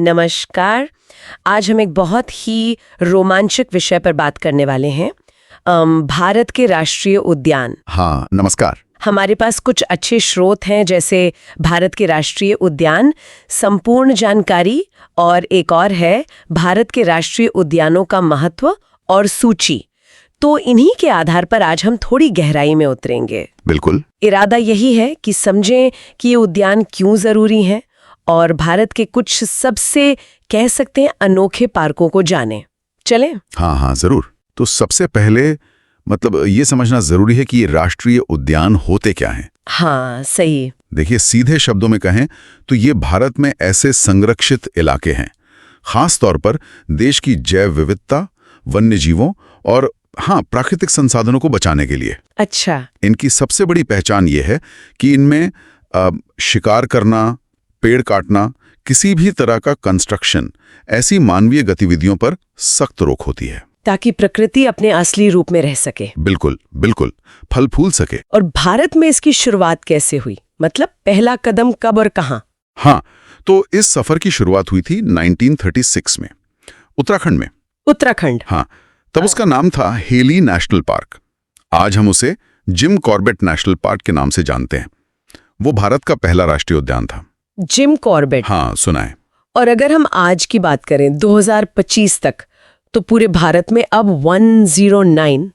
नमस्कार। आज हम एक बहुत ही रोमांचक विषय पर बात करने वाले हैं, भारत के राष्ट्रीय उद्यान। हाँ, नमस्कार। हमारे पास कुछ अच्छे स्रोत हैं, जैसे भारत के राष्ट्रीय उद्यान, संपूर्ण जानकारी, और एक और है भारत के राष्ट्रीय उद्यानों का महत्व और सूची। तो इन्हीं के आधार पर आज हम थोड़ी गहराई में उतरेंगे। बिल्कुल। इरादा यही है कि समझें कि ये उद्यान क्यों जरूरी हैं और भारत के कुछ सबसे कह सकते हैं अनोखे पार्कों को जानें। चलें? हाँ, जरूर। तो सबसे पहले ये समझना जरूरी है कि ये राष्ट्रीय उद्यान होते क्या हैं। हाँ, सही। देखिए, सीधे शब्दों में कहें तो ये भारत में ऐसे संरक्षित इलाके हैं, खास तौर पर देश की जैव विविधता, वन्य जीवों और प्राकृतिक संसाधनों को बचाने के लिए। अच्छा। इनकी सबसे बड़ी पहचान ये है कि इनमें शिकार करना, पेड़ काटना, किसी भी तरह का कंस्ट्रक्शन, ऐसी मानवीय गतिविधियों पर सख्त रोक होती है, ताकि प्रकृति अपने असली रूप में रह सके। बिल्कुल बिल्कुल, फल फूल सके। और भारत में इसकी शुरुआत कैसे हुई, मतलब पहला कदम कब और कहाँ? हाँ, तो इस सफर की शुरुआत हुई थी 1936 में, उत्तराखंड में। उत्तराखंड? हाँ, तब उसका नाम था हेली नेशनल पार्क। आज हम उसे जिम कॉर्बेट नेशनल पार्क के नाम से जानते हैं। वो भारत का पहला राष्ट्रीय उद्यान था। Jim Corbett? हाँ, सुना है। और अगर हम आज की बात करें 2025 तक, तो पूरे भारत में अब 109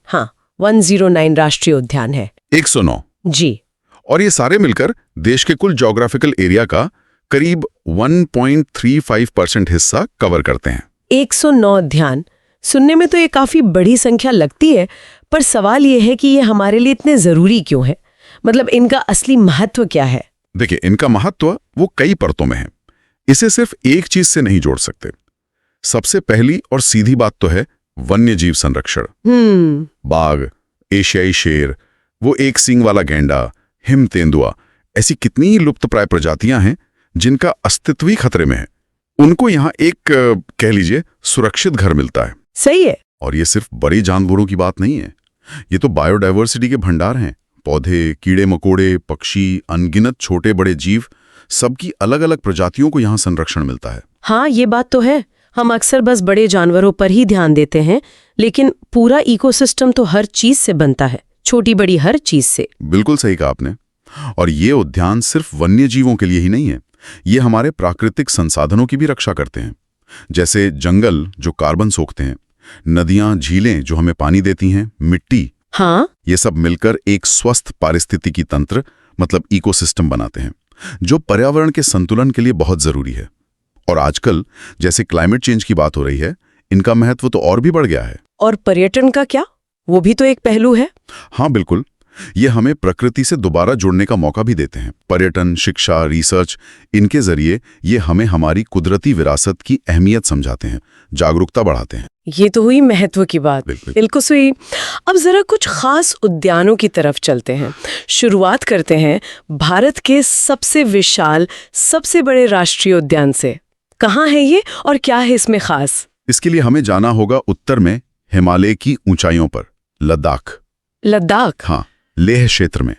राष्ट्रीय उद्यान है। 109? जी। और ये सारे मिलकर देश के कुल ज्योग्राफिकल एरिया का करीब 1.35% हिस्सा कवर करते हैं। 109 उद्यान सुनने में तो ये काफी बड़ी संख्या लगती है, पर सवाल ये है कि ये हमारे लिए इतने जरूरी क्यों है? मतलब इनका असली महत्व क्या है? देखिए, इनका महत्व वो कई परतों में है। इसे सिर्फ एक चीज से नहीं जोड़ सकते। सबसे पहली और सीधी बात तो है वन्य जीव संरक्षण। बाघ, एशियाई शेर, वो एक सींग वाला गैंडा, हिम तेंदुआ, ऐसी कितनी ही लुप्तप्राय प्रजातियां हैं जिनका अस्तित्व ही खतरे में है। उनको यहाँ एक कह लीजिए सुरक्षित घर मिलता है। सही है। और ये सिर्फ बड़े जानवरों की बात नहीं है, ये तो बायोडायवर्सिटी के भंडार हैं। पौधे, कीड़े मकोड़े, पक्षी, अनगिनत छोटे बड़े जीव, सबकी अलग अलग प्रजातियों को यहाँ संरक्षण मिलता है। हाँ, ये बात तो है। हम अक्सर बस बड़े जानवरों पर ही ध्यान देते हैं, लेकिन पूरा इकोसिस्टम तो हर चीज से बनता है, छोटी बड़ी हर चीज से। बिल्कुल सही कहा आपने। और ये उद्यान सिर्फ वन्य जीवों के लिए ही नहीं है, ये हमारे प्राकृतिक संसाधनों की भी रक्षा करते हैं। जैसे जंगल जो कार्बन सोखते हैं, नदियां, झीलें जो हमें पानी देती हैं, मिट्टी, हाँ, ये सब मिलकर एक स्वस्थ पारिस्थितिकी तंत्र इकोसिस्टम बनाते हैं, जो पर्यावरण के संतुलन के लिए बहुत जरूरी है। और आजकल जैसे क्लाइमेट चेंज की बात हो रही है, इनका महत्व तो और भी बढ़ गया है। और पर्यटन का क्या? वो भी तो एक पहलू है। हाँ, बिल्कुल। ये हमें प्रकृति से दोबारा जुड़ने का मौका भी देते हैं। पर्यटन, शिक्षा, रिसर्च, इनके जरिए ये हमें हमारी कुदरती विरासत की अहमियत समझाते हैं, जागरूकता बढ़ाते हैं। ये तो हुई महत्व की बात। बिल्कुल सही। अब जरा कुछ खास उद्यानों की तरफ चलते हैं। शुरुआत करते हैं भारत के सबसे विशाल, सबसे बड़े राष्ट्रीय उद्यान से। कहाँ है ये और क्या है इसमें खास? इसके लिए हमें जाना होगा उत्तर में हिमालय की ऊंचाइयों पर, लद्दाख। लद्दाख? हाँ, लेह क्षेत्र में।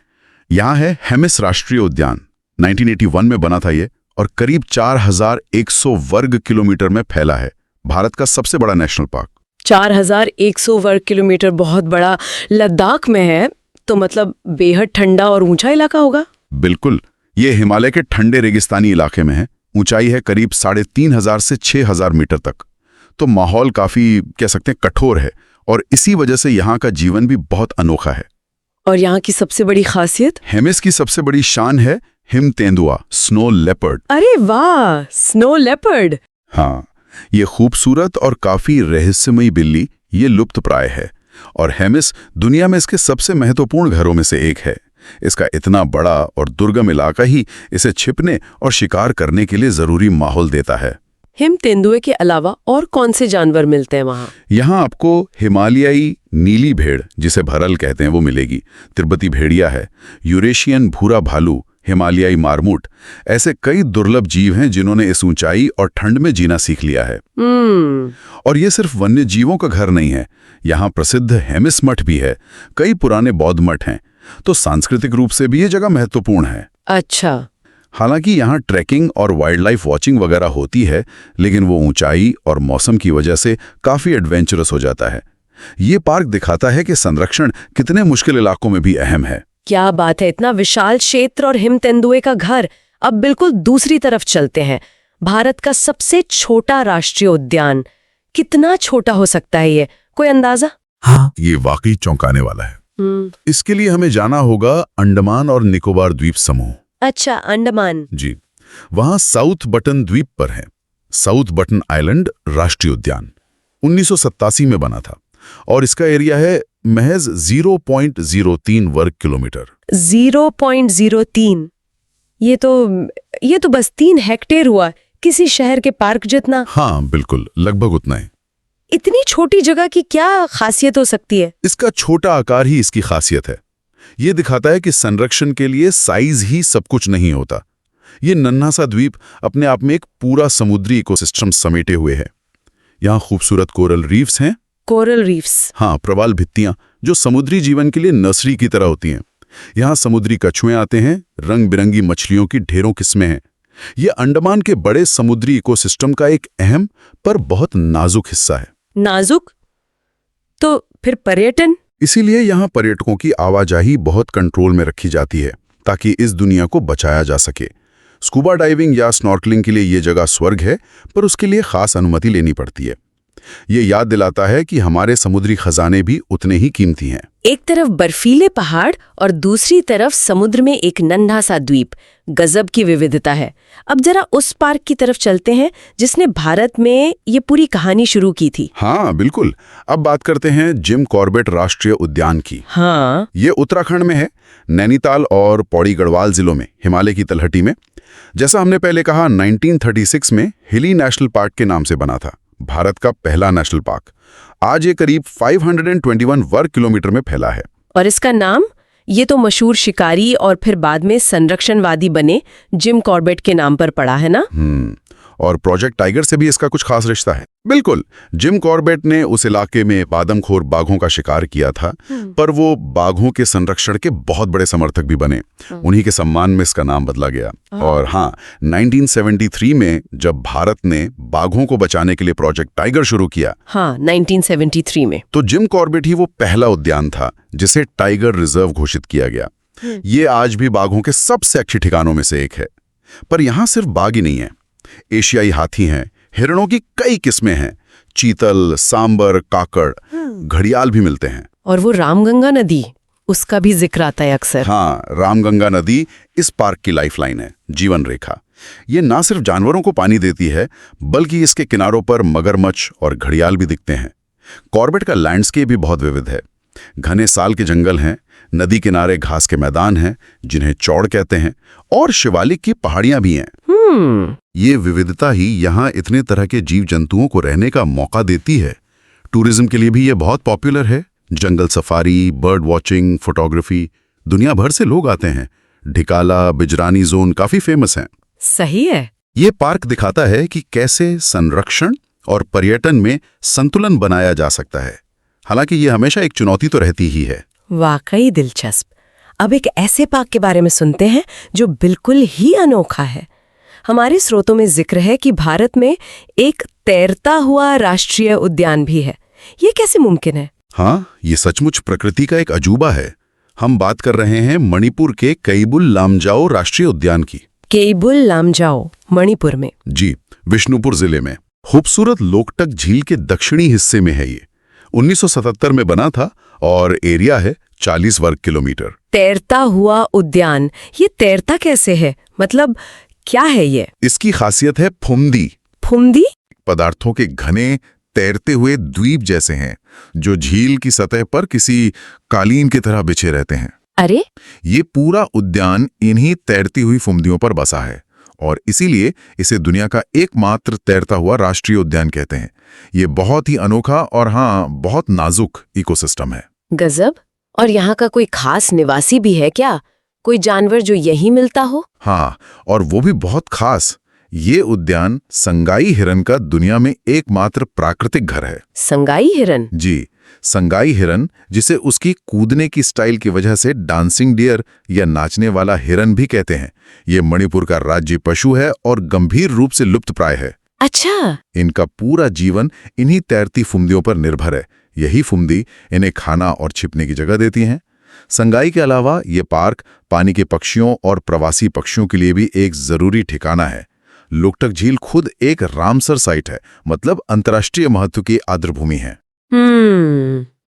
यहाँ है हेमिस राष्ट्रीय उद्यान। 1981 में बना था ये, और करीब 4100 वर्ग किलोमीटर में फैला है। भारत का सबसे बड़ा नेशनल पार्क। 4100 वर्ग किलोमीटर बहुत बड़ा लद्दाख में है, तो मतलब बेहद ठंडा और ऊंचा इलाका होगा। बिल्कुल, ये हिमालय के ठंडे रेगिस्तानी इलाके में है। ऊंचाई है करीब 3500 से 6000 मीटर तक। तो माहौल काफी कह सकते हैं कठोर है, और इसी वजह से यहाँ का जीवन भी बहुत अनोखा है। और यहाँ की सबसे बड़ी खासियत? हेमिस की सबसे बड़ी शान है हिम तेंदुआ, स्नो लेपर्ड। अरे वाह, स्नो लेपर्ड। हाँ, ये खूबसूरत और काफी रहस्यमयी बिल्ली ये लुप्तप्राय है, और हेमिस दुनिया में इसके सबसे महत्वपूर्ण घरों में से एक है। इसका इतना बड़ा और दुर्गम इलाका ही इसे छिपने और शिकार करने के लिए जरूरी माहौल देता है। हिम तेंदुए के अलावा और कौन से जानवर मिलते हैं वहाँ? यहाँ आपको हिमालयाई नीली भेड़, जिसे भरल कहते हैं, वो मिलेगी। तिब्बती भेड़िया है, यूरेशियन भूरा भालू, हिमालयाई मारमूट, ऐसे कई दुर्लभ जीव हैं जिन्होंने इस ऊंचाई और ठंड में जीना सीख लिया है। और ये सिर्फ वन्य जीवों का घर नहीं है, यहाँ प्रसिद्ध हेमिस मठ भी है। कई पुराने बौद्ध मठ हैं, तो सांस्कृतिक रूप से भी ये जगह महत्वपूर्ण है। अच्छा। हालांकि यहाँ ट्रैकिंग और वाइल्ड लाइफ वॉचिंग वगैरह होती है, लेकिन वो ऊंचाई और मौसम की वजह से काफ़ी एडवेंचरस हो जाता है। ये पार्क दिखाता है कि संरक्षण कितने मुश्किल इलाकों में भी अहम है। क्या बात है, इतना विशाल क्षेत्र और हिम तेंदुए का घर। अब बिल्कुल दूसरी तरफ चलते हैं। भारत का सबसे छोटा राष्ट्रीय उद्यान, कितना छोटा हो सकता है ये, कोई अंदाजा? हाँ, ये वाकई चौंकाने वाला है। इसके लिए हमें जाना होगा अंडमान और निकोबार द्वीप समूह। अच्छा, अंडमान। जी, वहां साउथ बटन द्वीप पर है साउथ बटन आइलैंड राष्ट्रीय उद्यान। 1987 में बना था और इसका एरिया है महज 0.03 वर्ग किलोमीटर। 0.03? ये तो बस 3 हेक्टेयर हुआ, किसी शहर के पार्क जितना। हाँ बिल्कुल, लगभग उतना है। इतनी छोटी जगह की क्या खासियत हो सकती है? इसका छोटा आकार ही इसकी खासियत है। ये दिखाता है कि संरक्षण के लिए साइज ही सब कुछ नहीं होता। ये नन्हा सा द्वीप अपने आप में एक पूरा समुद्री इकोसिस्टम समेटे हुए है। यहाँ खूबसूरत कोरल रीफ्स हैं। Coral reefs? हाँ, प्रवाल भित्तियां जो समुद्री जीवन के लिए नर्सरी की तरह होती हैं। यहाँ समुद्री कछुए आते हैं, रंग बिरंगी मछलियों की ढेरों किस्में हैं। ये अंडमान के बड़े समुद्री इकोसिस्टम का एक अहम पर बहुत नाजुक हिस्सा है। नाजुक? तो फिर पर्यटन? इसीलिए यहाँ पर्यटकों की आवाजाही बहुत कंट्रोल में रखी जाती है ताकि इस दुनिया को बचाया जा सके। स्कूबा डाइविंग या स्नॉर्कलिंग के लिए ये जगह स्वर्ग है, पर उसके लिए खास अनुमति लेनी पड़ती है। ये याद दिलाता है कि हमारे समुद्री खजाने भी उतने ही कीमती हैं। एक तरफ बर्फीले पहाड़ और दूसरी तरफ समुद्र में एक नन्हा सा द्वीप, गजब की विविधता है। अब जरा उस पार्क की तरफ चलते हैं जिसने भारत में ये पूरी कहानी शुरू की थी। हाँ बिल्कुल, अब बात करते हैं जिम कॉर्बेट राष्ट्रीय उद्यान की। हाँ, ये उत्तराखंड में है, नैनीताल और पौड़ी गढ़वाल जिलों में, हिमालय की तलहटी में। जैसा हमने पहले कहा, 1936 में हिली नेशनल पार्क के नाम से बना था, भारत का पहला नेशनल पार्क। आज ये करीब 521 वर्ग किलोमीटर में फैला है। और इसका नाम? ये तो मशहूर शिकारी और फिर बाद में संरक्षणवादी बने जिम कॉर्बेट के नाम पर पड़ा है ना? और प्रोजेक्ट टाइगर से भी इसका कुछ खास रिश्ता है। बिल्कुल, जिम कॉर्बेट ने उस इलाके में आदमखोर बाघों का शिकार किया था, पर वो बाघों के संरक्षण के बहुत बड़े समर्थक भी बने। उन्हीं के सम्मान में इसका नाम बदला गया। और हाँ, 1973 में जब भारत ने बाघों को बचाने के लिए प्रोजेक्ट टाइगर शुरू किया, हाँ 1973 में, तो जिम कॉर्बेट ही वो पहला उद्यान था जिसे टाइगर रिजर्व घोषित किया गया। ये आज भी बाघों के सबसे अच्छे ठिकानों में से एक है। पर यहाँ सिर्फ बाघ ही नहीं है, एशियाई हाथी हैं, हिरणों की कई किस्में हैं, चीतल, सांबर, काकड़, घड़ियाल भी मिलते हैं। और वो रामगंगा नदी, उसका भी जिक्र आता है अक्सर। हाँ, रामगंगा नदी इस पार्क की लाइफलाइन है, जीवन रेखा। ये ना सिर्फ जानवरों को पानी देती है, बल्कि इसके किनारों पर मगरमच्छ और घड़ियाल भी दिखते हैं। कॉर्बेट का लैंडस्केप भी बहुत विविध है। घने साल के जंगल हैं, नदी किनारे घास के मैदान हैं जिन्हें चौड़ कहते हैं, और शिवालिक की पहाड़ियां भी हैं। ये विविधता ही यहाँ इतने तरह के जीव जंतुओं को रहने का मौका देती है। टूरिज्म के लिए भी ये बहुत पॉपुलर है। जंगल सफारी, बर्ड वॉचिंग, फोटोग्राफी, दुनिया भर से लोग आते हैं। ढिकाला, बिजरानी जोन काफी फेमस हैं। सही है। ये पार्क दिखाता है कि कैसे संरक्षण और पर्यटन में संतुलन बनाया जा सकता है। हालांकि ये हमेशा एक चुनौती तो रहती ही है। वाकई दिलचस्प। अब एक ऐसे पार्क के बारे में सुनते हैं जो बिल्कुल ही अनोखा है। हमारे स्रोतों में जिक्र है कि भारत में एक तैरता हुआ राष्ट्रीय उद्यान भी है। ये कैसे मुमकिन है? हाँ, ये सचमुच प्रकृति का एक अजूबा है। हम बात कर रहे हैं मणिपुर के केइबुल लामजाओ राष्ट्रीय उद्यान की। केइबुल लामजाओ, मणिपुर में? जी, विष्णुपुर जिले में खूबसूरत लोकटक झील के दक्षिणी हिस्से में है। ये 1977 में बना था और एरिया है 40 वर्ग किलोमीटर। तैरता हुआ उद्यान, ये तैरता कैसे है? मतलब क्या है ये? इसकी खासियत है फुमदी। फुमदी? पदार्थों के घने तैरते हुए द्वीप जैसे हैं जो झील की सतह पर किसी कालीन की तरह बिछे रहते हैं। अरे, ये पूरा उद्यान इन्हीं तैरती हुई फुमदियों पर बसा है और इसीलिए इसे दुनिया का एकमात्र तैरता हुआ राष्ट्रीय उद्यान कहते हैं। ये बहुत ही अनोखा और हाँ, बहुत नाजुक इकोसिस्टम है। गजब। और यहाँ का कोई खास निवासी भी है क्या? कोई जानवर जो यहीं मिलता हो? हाँ, और वो भी बहुत खास। ये उद्यान संगाई हिरन का दुनिया में एकमात्र प्राकृतिक घर है। संगाई हिरन? जी, संगाई हिरन, जिसे उसकी कूदने की स्टाइल की वजह से डांसिंग डियर या नाचने वाला हिरन भी कहते हैं, ये मणिपुर का राज्य पशु है और गंभीर रूप से लुप्तप्राय है। अच्छा। इनका पूरा जीवन इन्हीं तैरती फुम्दियों पर निर्भर है। यही फुम्दी इन्हें खाना और छिपने की जगह देती हैं। संगाई के अलावा ये पार्क पानी के पक्षियों और प्रवासी पक्षियों के लिए भी एक जरूरी ठिकाना है। लोकटक झील खुद एक रामसर साइट है, मतलब अंतर्राष्ट्रीय महत्व की आर्द्रभूमि है।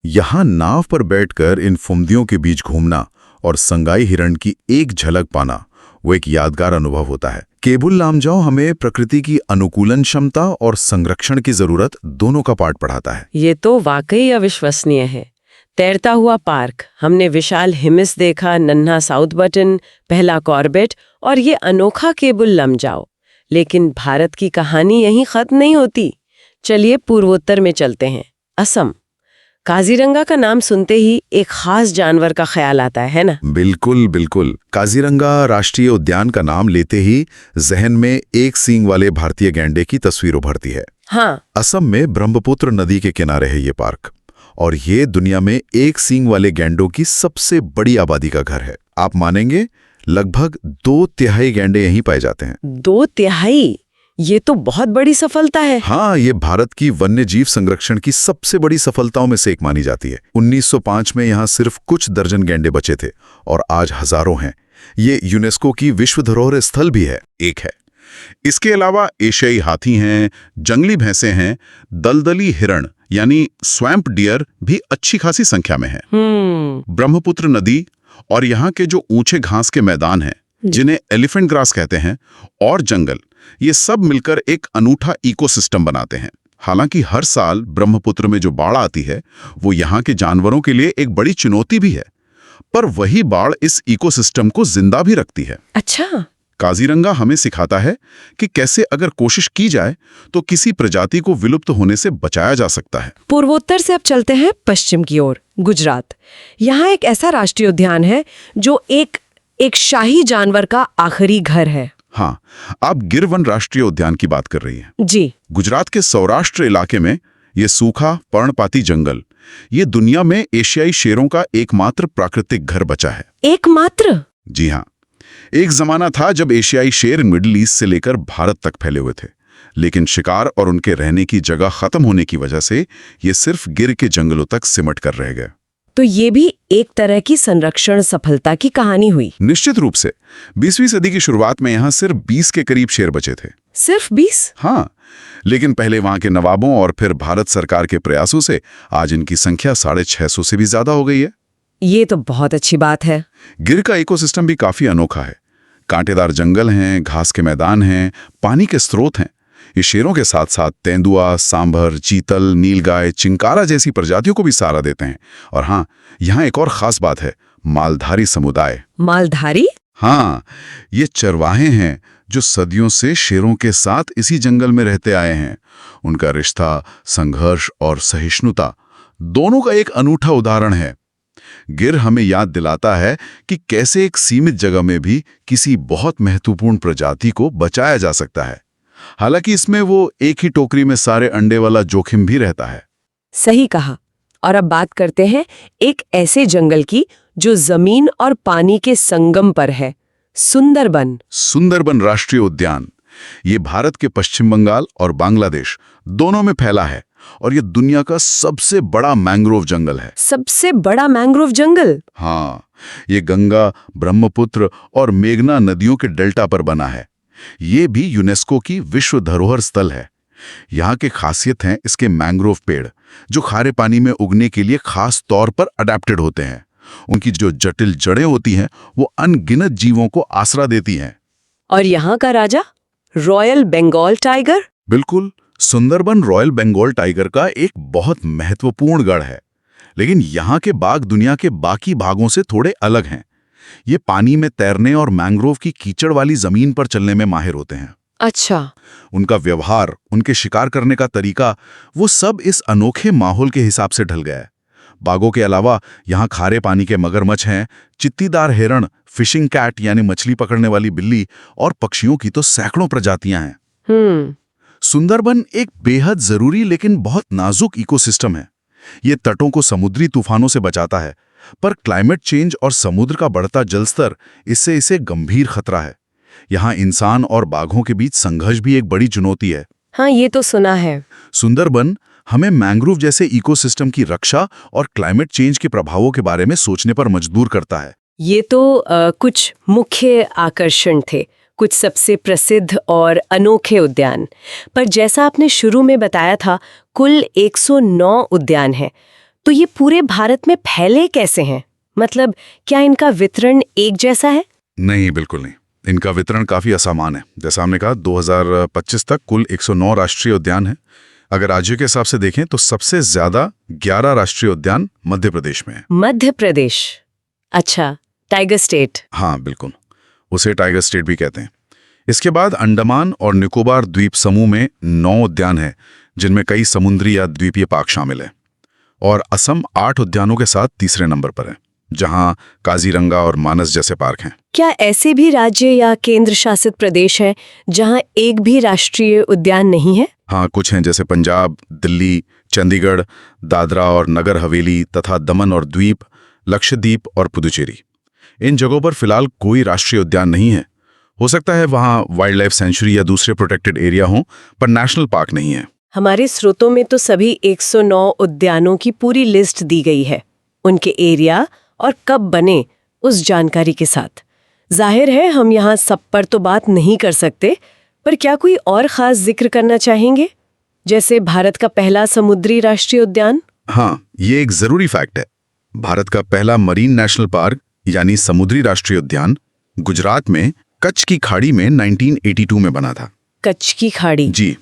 यहाँ नाव पर बैठकर इन फुम्दियों के बीच घूमना और संगाई हिरण की एक झलक पाना, वो एक यादगार अनुभव होता है। केबुल लामजाओ हमें प्रकृति की अनुकूलन क्षमता और संरक्षण की जरूरत दोनों का पाठ पढ़ाता है। ये तो वाकई अविश्वसनीय है। तैरता हुआ पार्क, हमने विशाल हिमिस देखा, नन्हा साउथ बटन, पहला कॉर्बेट और ये अनोखा केबुल लामजाओ। लेकिन भारत की कहानी यहीं खत्म नहीं होती। चलिए पूर्वोत्तर में चलते हैं, असम। काजीरंगा का नाम सुनते ही एक खास जानवर का ख्याल आता है ना? बिल्कुल बिल्कुल। काजीरंगा राष्ट्रीय उद्यान का नाम लेते ही जहन में एक सींग वाले भारतीय गैंडे की तस्वीर उभरती है। हाँ। असम में ब्रह्मपुत्र नदी के किनारे है ये पार्क, और ये दुनिया में एक सींग वाले गैंडों की सबसे बड़ी आबादी का घर है। आप मानेंगे, लगभग 2/3 गैंडे यहीं पाए जाते हैं। 2/3? ये तो बहुत बड़ी सफलता है। हाँ, ये भारत की वन्य जीव संरक्षण की सबसे बड़ी सफलताओं में से एक मानी जाती है। 1905 में यहाँ सिर्फ कुछ दर्जन गैंडे बचे थे और आज हजारों हैं। ये यूनेस्को की विश्व धरोहर स्थल भी है, एक है। इसके अलावा एशियाई हाथी हैं, जंगली भैंसे हैं, दलदली हिरण यानी स्वैम्प डियर भी अच्छी खासी संख्या में है। ब्रह्मपुत्र नदी और यहाँ के जो ऊंचे घास के मैदान हैं, जिन्हें एलिफेंट ग्रास कहते हैं, और जंगल, ये सब मिलकर एक अनूठा इकोसिस्टम बनाते हैं। हालांकि हर साल ब्रह्मपुत्र में जो बाढ़ आती है वो यहाँ के जानवरों के लिए एक बड़ी चुनौती भी है, पर वही बाढ़ इस इकोसिस्टम को जिंदा भी रखती है। अच्छा। काजीरंगा हमें सिखाता है कि कैसे अगर कोशिश की जाए तो किसी प्रजाति को विलुप्त होने से बचाया जा सकता है। पूर्वोत्तर से अब चलते हैं पश्चिम की ओर, गुजरात। यहाँ एक ऐसा राष्ट्रीय उद्यान है जो एक शाही जानवर का आखिरी घर है। हाँ, आप गिर वन राष्ट्रीय उद्यान की बात कर रही हैं। जी। गुजरात के सौराष्ट्र इलाके में ये सूखा पर्णपाती जंगल, ये दुनिया में एशियाई शेरों का एकमात्र प्राकृतिक घर बचा है। एकमात्र? जी हाँ। एक जमाना था जब एशियाई शेर मिडिल ईस्ट से लेकर भारत तक फैले हुए थे, लेकिन शिकार और उनके रहने की जगह खत्म होने की वजह से ये सिर्फ गिर के जंगलों तक सिमट कर रह गए। तो ये भी एक तरह की संरक्षण सफलता की कहानी हुई। निश्चित रूप से। 20वीं सदी की शुरुआत में यहाँ सिर्फ 20 के करीब शेर बचे थे। सिर्फ 20? हाँ, लेकिन पहले वहां के नवाबों और फिर भारत सरकार के प्रयासों से आज इनकी संख्या 650 से भी ज्यादा हो गई है। ये तो बहुत अच्छी बात है। गिर का इकोसिस्टम भी काफी अनोखा है। कांटेदार जंगल हैं, घास के मैदान हैं, पानी के स्रोत हैं। ये शेरों के साथ साथ तेंदुआ, सांभर, चीतल, नीलगाय, चिंकारा जैसी प्रजातियों को भी सहारा देते हैं। और हाँ, यहाँ एक और खास बात है, मालधारी समुदाय। मालधारी? हाँ, ये चरवाहे हैं जो सदियों से शेरों के साथ इसी जंगल में रहते आए हैं। उनका रिश्ता, संघर्ष और सहिष्णुता दोनों का एक अनूठा उदाहरण है। गिर हमें याद दिलाता है कि कैसे एक सीमित जगह में भी किसी बहुत महत्वपूर्ण प्रजाति को बचाया जा सकता है। हालांकि इसमें वो एक ही टोकरी में सारे अंडे वाला जोखिम भी रहता है। सही कहा। और अब बात करते हैं एक ऐसे जंगल की जो जमीन और पानी के संगम पर है, सुंदरबन। सुंदरबन राष्ट्रीय उद्यान ये भारत के पश्चिम बंगाल और बांग्लादेश दोनों में फैला है और ये दुनिया का सबसे बड़ा मैंग्रोव जंगल है। सबसे बड़ा मैंग्रोव जंगल? हाँ, ये गंगा, ब्रह्मपुत्र और मेघना नदियों के डेल्टा पर बना है। ये भी यूनेस्को की विश्व धरोहर स्थल है। यहाँ की खासियत है इसके मैंग्रोव पेड़, जो खारे पानी में उगने के लिए खास तौर पर अडेप्टेड होते हैं। उनकी जो जटिल जड़ें होती हैं वो अनगिनत जीवों को आसरा देती हैं। और यहाँ का राजा रॉयल बंगाल टाइगर? बिल्कुल, सुंदरबन रॉयल बंगाल टाइगर का एक बहुत महत्वपूर्ण गढ़ है। लेकिन यहाँ के बाघ दुनिया के बाकी भागों से थोड़े अलग हैं। ये पानी में तैरने और मैंग्रोव की कीचड़ वाली जमीन पर चलने में माहिर होते हैं। अच्छा। उनका व्यवहार, उनके शिकार करने का तरीका, वो सब इस अनोखे माहौल के हिसाब से ढल गया है। बाघों के अलावा यहाँ खारे पानी के मगरमच्छ हैं, चित्तीदार हिरण, फिशिंग कैट यानी मछली पकड़ने वाली बिल्ली, और पक्षियों की तो सैकड़ों प्रजातियां हैं। सुंदरबन एक बेहद जरूरी लेकिन बहुत नाजुक इकोसिस्टम है। ये तटों को समुद्री तूफानों से बचाता है, पर क्लाइमेट चेंज और समुद्र का बढ़ता जलस्तर इससे इसे गंभीर खतरा है। यहाँ इंसान और बाघों के बीच संघर्ष भी एक बड़ी चुनौती है। हाँ, ये तो सुना है। सुंदरबन हमें मैंग्रोव जैसे इकोसिस्टम की रक्षा और क्लाइमेट चेंज के प्रभावों के बारे में सोचने पर मजबूर करता है। ये तो कुछ मुख्य आकर्षण थे, कुछ सबसे प्रसिद्ध और अनोखे उद्यान। पर जैसा आपने शुरू में बताया था, कुल 109 उद्यान हैं। तो ये पूरे भारत में फैले कैसे हैं? मतलब क्या इनका वितरण एक जैसा है? नहीं, बिल्कुल नहीं। इनका वितरण काफी असमान है। जैसा हमने कहा, 2025 तक कुल 109 राष्ट्रीय उद्यान हैं। अगर राज्य के हिसाब से देखें तो सबसे ज्यादा 11 राष्ट्रीय उद्यान मध्य प्रदेश में है। मध्य प्रदेश? अच्छा, टाइगर स्टेट। हाँ बिल्कुल, उसे टाइगर स्टेट भी कहते हैं। इसके बाद अंडमान और निकोबार द्वीप समूह में 9 उद्यान हैं, जिनमें कई समुद्री या द्वीपीय पार्क शामिल है। और असम 8 उद्यानों के साथ तीसरे नंबर पर है, जहां काजीरंगा और मानस जैसे पार्क हैं। क्या ऐसे भी राज्य या केंद्र शासित प्रदेश हैं जहां एक भी राष्ट्रीय उद्यान नहीं है? हाँ, कुछ हैं, जैसे पंजाब, दिल्ली, चंडीगढ़, दादरा और नगर हवेली तथा दमन और द्वीप, लक्षद्वीप और पुदुचेरी। इन जगहों पर फिलहाल कोई राष्ट्रीय उद्यान नहीं है। हो सकता है वहां वाइल्ड लाइफ सेंचुरी या दूसरे प्रोटेक्टेड एरिया हों, पर नेशनल पार्क नहीं है। हमारे स्रोतों में तो सभी 109 उद्यानों की पूरी लिस्ट दी गई है, उनके एरिया और कब बने उस जानकारी के साथ। जाहिर है हम यहाँ सब पर तो बात नहीं कर सकते, पर क्या कोई और खास जिक्र करना चाहेंगे? जैसे भारत का पहला समुद्री राष्ट्रीय उद्यान? हाँ, ये एक जरूरी फैक्ट है। भारत का पहला मरीन नेशनल पार्क यानी समुद्री राष्ट्रीय उद्यान गुजरात में कच्छ की खाड़ी में 1982 में बना था। कच्छ की खाड़ी? जी,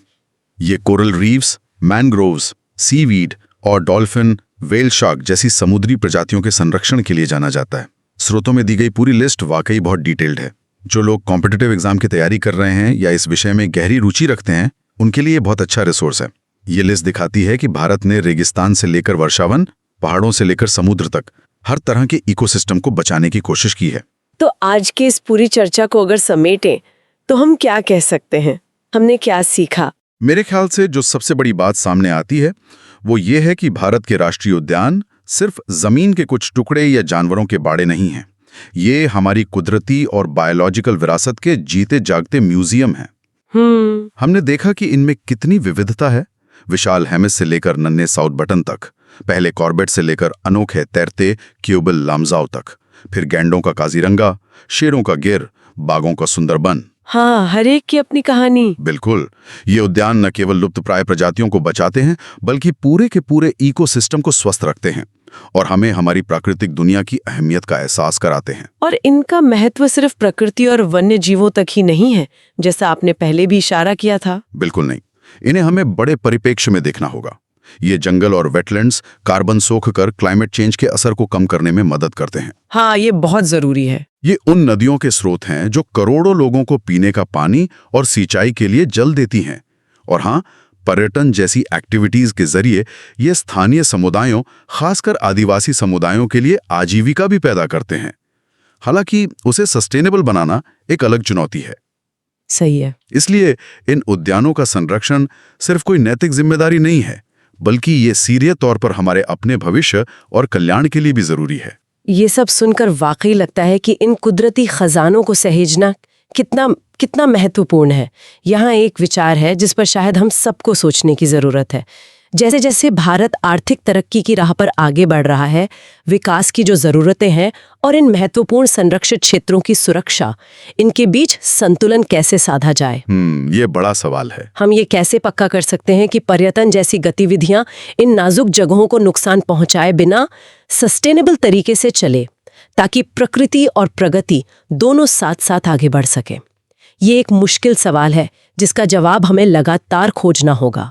ये कोरल रीफ्स, मैनग्रोव्स, सीवीड और डॉल्फिन, व्हेल शार्क जैसी समुद्री प्रजातियों के संरक्षण के लिए जाना जाता है। स्रोतों में दी गई पूरी लिस्ट वाकई बहुत डिटेल्ड है। जो लोग कॉम्पिटिटिव एग्जाम की तैयारी कर रहे हैं या इस विषय में गहरी रुचि रखते हैं, उनके लिए बहुत अच्छा रिसोर्स है। ये लिस्ट दिखाती है कि भारत ने रेगिस्तान से लेकर वर्षावन, पहाड़ों से लेकर समुद्र तक हर तरह के इकोसिस्टम को बचाने की कोशिश की है। तो आज की इस पूरी चर्चा को अगर समेटें तो हम क्या कह सकते हैं? हमने क्या सीखा? मेरे ख्याल से जो सबसे बड़ी बात सामने आती है वो ये है कि भारत के राष्ट्रीय उद्यान सिर्फ जमीन के कुछ टुकड़े या जानवरों के बाड़े नहीं हैं। ये हमारी कुदरती और बायोलॉजिकल विरासत के जीते जागते म्यूजियम हैं। हमने देखा कि इनमें कितनी विविधता है, विशाल हेमिस से लेकर नन्हे साउथ बटन तक, पहले कॉर्बेट से लेकर अनोखे तैरते क्यूबल लामजाओ तक, फिर गैंडों का काजीरंगा, शेरों का गिर, बाघों का सुंदरबन। हाँ, हर एक की अपनी कहानी। बिल्कुल, ये उद्यान न केवल लुप्तप्राय प्रजातियों को बचाते हैं, बल्कि पूरे के पूरे इकोसिस्टम को स्वस्थ रखते हैं और हमें हमारी प्राकृतिक दुनिया की अहमियत का एहसास कराते हैं। और इनका महत्व सिर्फ प्रकृति और वन्य जीवों तक ही नहीं है, जैसा आपने पहले भी इशारा किया था। बिल्कुल नहीं, इन्हें हमें बड़े परिप्रेक्ष्य में देखना होगा। ये जंगल और वेटलैंड्स कार्बन सोख कर क्लाइमेट चेंज के असर को कम करने में मदद करते हैं। हाँ, ये बहुत जरूरी है। ये उन नदियों के स्रोत हैं जो करोड़ों लोगों को पीने का पानी और सिंचाई के लिए जल देती हैं। और हाँ, पर्यटन जैसी एक्टिविटीज के जरिए ये स्थानीय समुदायों, खासकर आदिवासी समुदायों के लिए आजीविका भी पैदा करते हैं। हालांकि उसे सस्टेनेबल बनाना एक अलग चुनौती है। सही है। इसलिए इन उद्यानों का संरक्षण सिर्फ कोई नैतिक जिम्मेदारी नहीं है, बल्कि ये सीधे तौर पर हमारे अपने भविष्य और कल्याण के लिए भी जरूरी है। ये सब सुनकर वाकई लगता है कि इन कुदरती खजानों को सहेजना कितना महत्वपूर्ण है। यहाँ एक विचार है जिस पर शायद हम सबको सोचने की जरूरत है। जैसे जैसे भारत आर्थिक तरक्की की राह पर आगे बढ़ रहा है, विकास की जो जरूरतें हैं और इन महत्वपूर्ण संरक्षित क्षेत्रों की सुरक्षा, इनके बीच संतुलन कैसे साधा जाए? ये बड़ा सवाल है। हम ये कैसे पक्का कर सकते हैं कि पर्यटन जैसी गतिविधियां इन नाजुक जगहों को नुकसान पहुंचाए बिना सस्टेनेबल तरीके से चले, ताकि प्रकृति और प्रगति दोनों साथ साथ आगे बढ़ सके? ये एक मुश्किल सवाल है जिसका जवाब हमें लगातार खोजना होगा।